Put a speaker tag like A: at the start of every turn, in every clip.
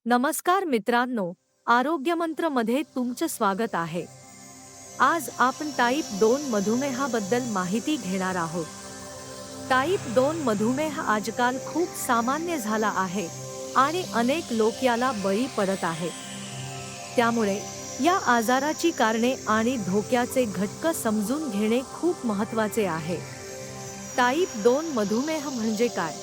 A: नमस्कार मित्रांनो, आरोग्यमंत्र मध्ये तुमचं स्वागत आहे. आज आपण टाइप 2 मधुमेहाबद्दल माहिती घेणार आहोत. टाइप 2 मधुमेह आजकाल खूप सामान्य झाला आहे आणि अनेक लोक याला बळी पडत आहेत. त्यामुळे या आजाराची कारणे आणि धोक्याचे घटक समजून घेणे खूप महत्त्वाचे आहे. टाइप 2 मधुमेह म्हणजे काय?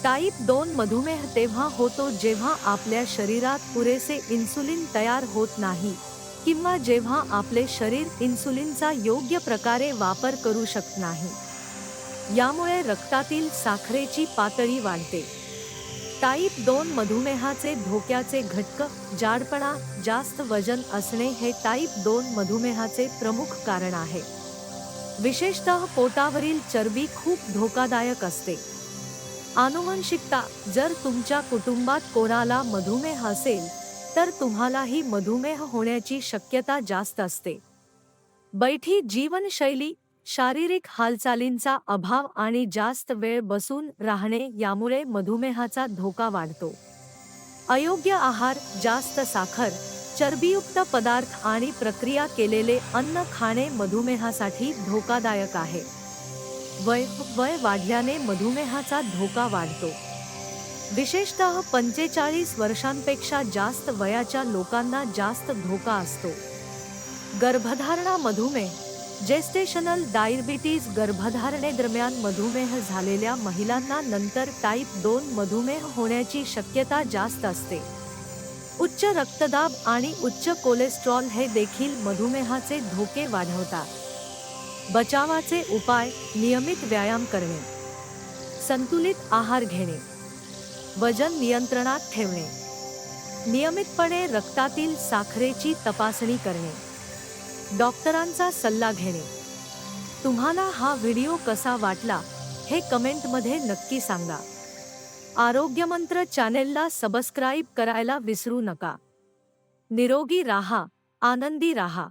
A: टाइप 2 मधुमेह तेव्हा होतो जेव्हा आपल्या शरीरात पुरेसे इन्सुलिन तयार होत नाही किंवा जेव्हा आपले शरीर इन्सुलिनचा योग्य प्रकारे वापर करू शकत नाही. यामुळे रक्तातील साखरेची पातळी वाढते. टाइप 2 मधुमेहाचे धोक्याचे घटक जाडपणा, जास्त वजन असणे हे टाइप 2 मधुमेहाचे प्रमुख कारण आहे. विशेषतः पोटावरील चरबी खूप धोकादायक असते. आनुवंशिकता, जर तुमच्या कुटुंबात कोणाला मधुमेह असेल तर तुम्हालाही मधुमेह होण्याची शक्यता जास्त असते. बैठी जीवनशैली, शारीरिक हालचालींचा अभाव आणि जास्त वेळ बसून राहणे यामुळे मधुमेहाचा धोका वाढतो. अयोग्य आहार, जास्त साखर, चरबीयुक्त पदार्थ आणि प्रक्रिया केलेले अन्न खाणे मधुमेहासाठी धोकादायक आहे. वय वाढल्याने मधुमेहाचा धोका वाढतो. विशेषतः 45 वर्षांपेक्षा जास्त वयाच्या लोकांना जास्त धोका असतो. गर्भधारणा मधुमेह, जेस्टेशनल डायबिटीज, गर्भधारणेदरम्यान मधुमेह झालेल्या महिलांना नंतर टाइप 2 मधुमेह होण्याची शक्यता जास्त असते. उच्च रक्तदाब आणि उच्च कोलेस्ट्रॉल हे देखील मधुमेहाचे धोके वाढवतात. बचावाचे उपाय: नियमित व्यायाम करणे, संतुलित आहार घेणे, वजन नियंत्रणात ठेवणे, नियमितपणे रक्तातील साखरेची तपासणी करणे, डॉक्टरांचा सल्ला घेणे. तुम्हाला हा व्हिडिओ कसा वाटला हे कमेंटमध्ये नक्की सांगा. आरोग्यमंत्र चॅनेलला सबस्क्राईब करायला विसरू नका. निरोगी राहा, आनंदी राहा.